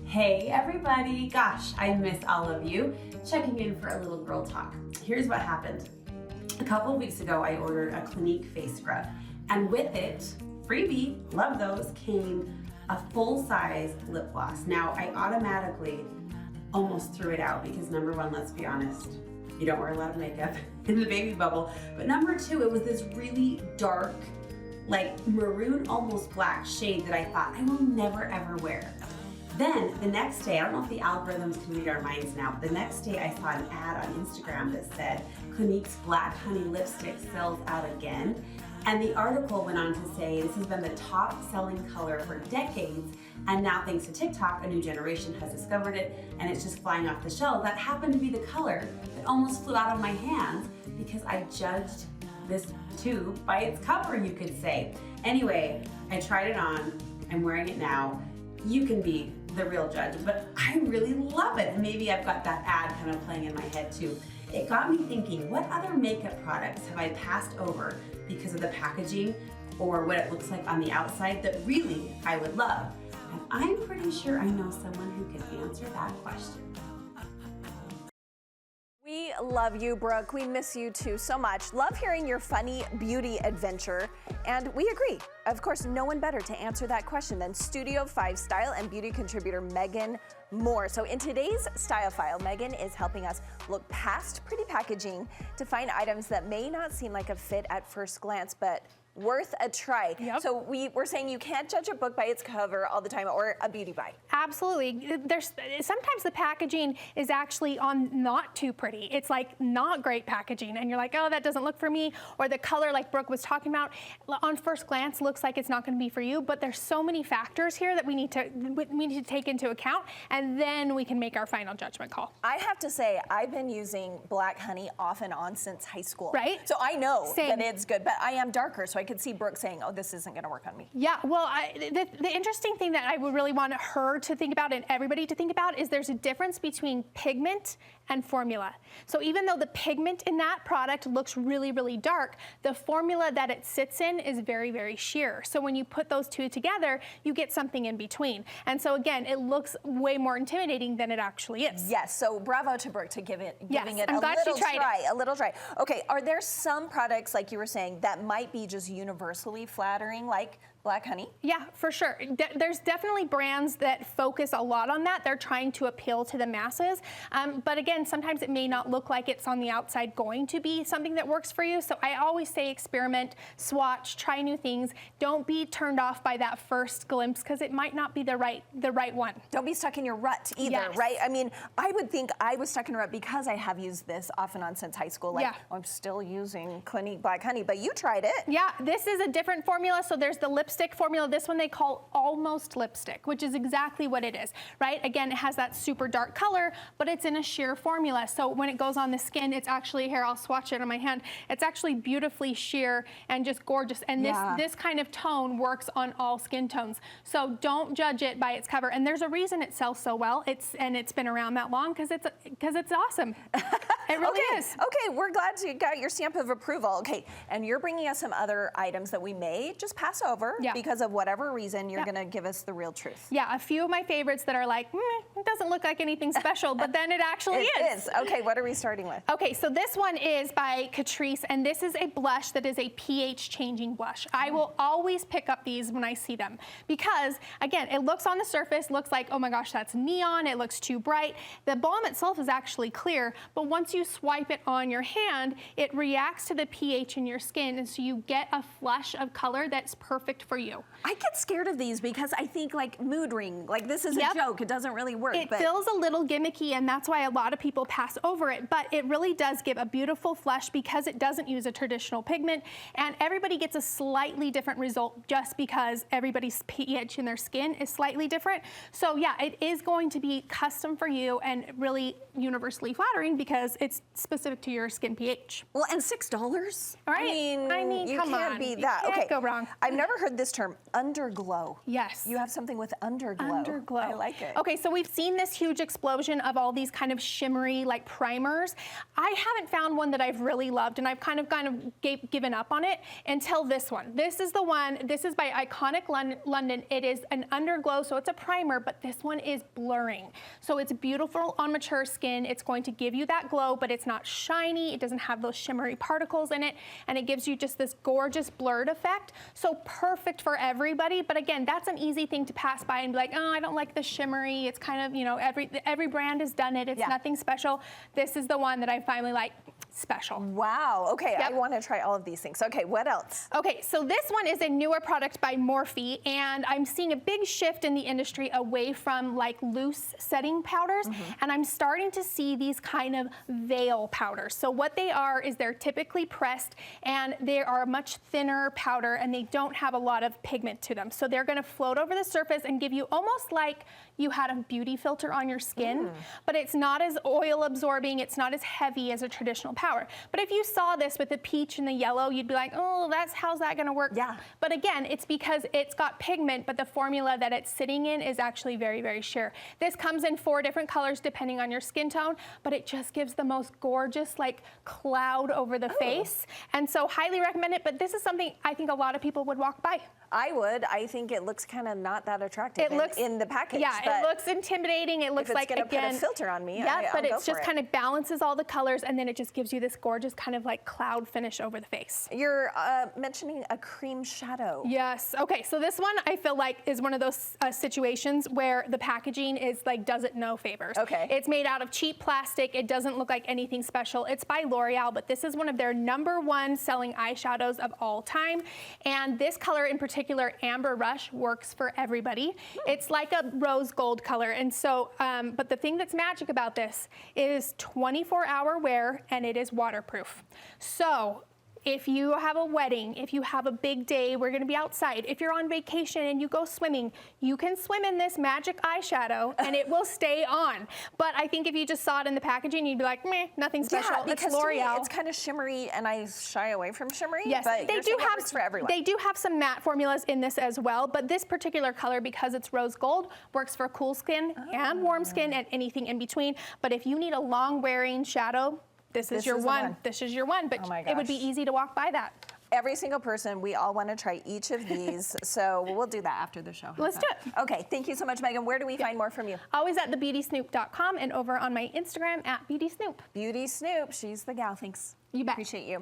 Hey everybody, gosh, I miss all of you. Checking in for a little girl talk. Here's what happened. A couple of weeks ago, I ordered a Clinique face scrub, and with it, freebie, love those, came a full-size lip gloss. Now, I automatically almost threw it out because number one, let's be honest, you don't wear a lot of makeup in the baby bubble, but number two, it was this really dark, like maroon, almost black shade that I thought I will never ever wear. Then the next day, I don't know if the algorithms can read our minds now, but the next day I saw an ad on Instagram that said Clinique's Black Honey lipstick sells out again. And the article went on to say this has been the top selling color for decades, and now thanks to TikTok, a new generation has discovered it and it's just flying off the shelves. That happened to be the color that almost flew out of my hands because I judged this tube by its cover, you could say. Anyway, I tried it on, I'm wearing it now. You can be the real judge, but I really love it. And maybe I've got that ad kind of playing in my head too. It got me thinking, what other makeup products have I passed over because of the packaging or what it looks like on the outside that really I would love? And I'm pretty sure I know someone who can answer that question. We love you, Brooke. We miss you too so much. Love hearing your funny beauty adventure. And we agree. Of course, no one better to answer that question than Studio 5 style and beauty contributor Megan Moore. So in today's Style File, Megan is helping us look past pretty packaging to find items that may not seem like a fit at first glance, but worth a try. Yep. So we're saying you can't judge a book by its cover all the time, or a beauty buy. Absolutely. There's sometimes the packaging is actually on not too pretty. It's like not great packaging, and you're like, oh, that doesn't look for me. Or the color, like Brooke was talking about, on first glance looks like it's not going to be for you. But there's so many factors here that we need to take into account, and then we can make our final judgment call. I have to say, I've been using Black Honey off and on since high school. Right. So I know Same. that it's good, but I am darker, so I could see Brooke saying, oh, this isn't going to work on me. Yeah, well, the interesting thing that I would really want her to think about and everybody to think about is there's a difference between pigment and formula. So even though the pigment in that product looks really, really dark, the formula that it sits in is very, very sheer. So when you put those two together, you get something in between. And so again, it looks way more intimidating than it actually is. Yes, so bravo to Brooke to giving it I'm a glad little she tried try, a little try. Okay, are there some products, like you were saying, that might be just universally flattering, like Black Honey? Yeah, for sure. There's definitely brands that focus a lot on that. They're trying to appeal to the masses. But again, sometimes it may not look like it's on the outside going to be something that works for you. So I always say experiment, swatch, try new things. Don't be turned off by that first glimpse because it might not be the right one. Don't be stuck in your rut either, Yes. right? I mean, I would think I was stuck in a rut because I have used this off and on since high school. Like, Yeah. I'm still using Clinique Black Honey, but you tried it. Yeah, this is a different formula. So there's the lipstick formula. This one they call almost lipstick, which is exactly what it is, right? Again, it has that super dark color, but it's in a sheer formula. So when it goes on the skin, it's actually, here, I'll swatch it on my hand. It's actually beautifully sheer and just gorgeous. And this kind of tone works on all skin tones. So don't judge it by its cover. And there's a reason it sells so well. It's been around that long because it's awesome. It really is. Okay, we're glad you got your stamp of approval. Okay, and you're bringing us some other items that we may just pass over because of whatever reason. You're going to give us the real truth. Yeah, a few of my favorites that are like, it doesn't look like anything special, but then it actually is. Okay, what are we starting with? Okay, so this one is by Catrice, and this is a blush that is a pH changing blush. I will always pick up these when I see them because, again, it looks on the surface, looks like, oh my gosh, that's neon, it looks too bright. The balm itself is actually clear, but once you swipe it on your hand, it reacts to the pH in your skin, and so you get a flush of color that's perfect for you. I get scared of these because I think like mood ring, like this is a joke, it doesn't really work. It feels a little gimmicky, and that's why a lot of people pass over it, but it really does give a beautiful flush because it doesn't use a traditional pigment, and everybody gets a slightly different result just because everybody's pH in their skin is slightly different. So yeah, it is going to be custom for you and really universally flattering because it's specific to your skin pH. Well, and $6? Right. I mean, you come can't on. beat You that. can't Okay. go wrong. I've never heard this term, underglow. Yes. You have something with underglow. Underglow. I like it. Okay, so we've seen this huge explosion of all these kind of shimmery like primers. I haven't found one that I've really loved, and I've kind of given up on it until this one. This is the one. This is by Iconic London. It is an underglow, so it's a primer, but this one is blurring. So it's beautiful on mature skin. It's going to give you that glow, but it's not shiny. It doesn't have those shimmery particles in it, and it gives you just this gorgeous blurred effect. So perfect for everybody. But again, that's an easy thing to pass by and be like, oh, I don't like the shimmery. It's kind of, you know, every brand has done it. It's nothing special. This is the one that I finally like. Special. Wow. Okay, I Yep. want to try all of these things. Okay, what else? Okay, so this one is a newer product by Morphe, and I'm seeing a big shift in the industry away from like loose setting powders, and I'm starting to see these kind of veil powders. So what they are is they're typically pressed, and they are a much thinner powder, and they don't have a lot of pigment to them. So they're gonna float over the surface and give you almost like you had a beauty filter on your skin, but it's not as oil absorbing, it's not as heavy as a traditional powder. But if you saw this with the peach and the yellow, you'd be like, oh, how's that gonna work? Yeah. But again, it's because it's got pigment, but the formula that it's sitting in is actually very, very sheer. This comes in 4 different colors depending on your skin tone, but it just gives the most gorgeous like cloud over the face. And so highly recommend it, but this is something I think a lot of people would walk by. I would. I think it looks kind of not that attractive It looks in the package. Yeah, but it looks intimidating. It looks if it's like gonna again put a filter on me, Yeah, but I'll it's go just for kind of balances all the colors, and then it just gives you this gorgeous kind of like cloud finish over the face. You're mentioning a cream shadow. Yes. Okay. So this one I feel like is one of those situations where the packaging is like does it no favors. Okay. It's made out of cheap plastic. It doesn't look like anything special. It's by L'Oreal, but this is one of their #1 selling eyeshadows of all time. And this color in particular, Amber Rush, works for everybody. It's like a rose gold color. And so, but the thing that's magic about this is 24-hour wear, and it is waterproof. So if you have a wedding, if you have a big day, we're gonna be outside. If you're on vacation and you go swimming, you can swim in this magic eyeshadow and it will stay on. But I think if you just saw it in the packaging, you'd be like, meh, nothing special. Yeah, It's because to me, L'Oreal. it's kind of shimmery, and I shy away from shimmery. Yes, but they you're do saying it have works for everyone. They do have some matte formulas in this as well, but this particular color, because it's rose gold, works for cool skin and warm skin and anything in between. But if you need a long wearing shadow, this is your is the one. one. This is your one, but Oh my it would be gosh. easy to walk by that. Every single person, we all want to try each of these, so we'll do that after the show. Let's do it. Okay, thank you so much, Megan. Where do we find more from you? Always at thebeautysnoop.com and over on my Instagram at BeautySnoop. Beauty Snoop, she's the gal. Thanks. You bet. Appreciate you.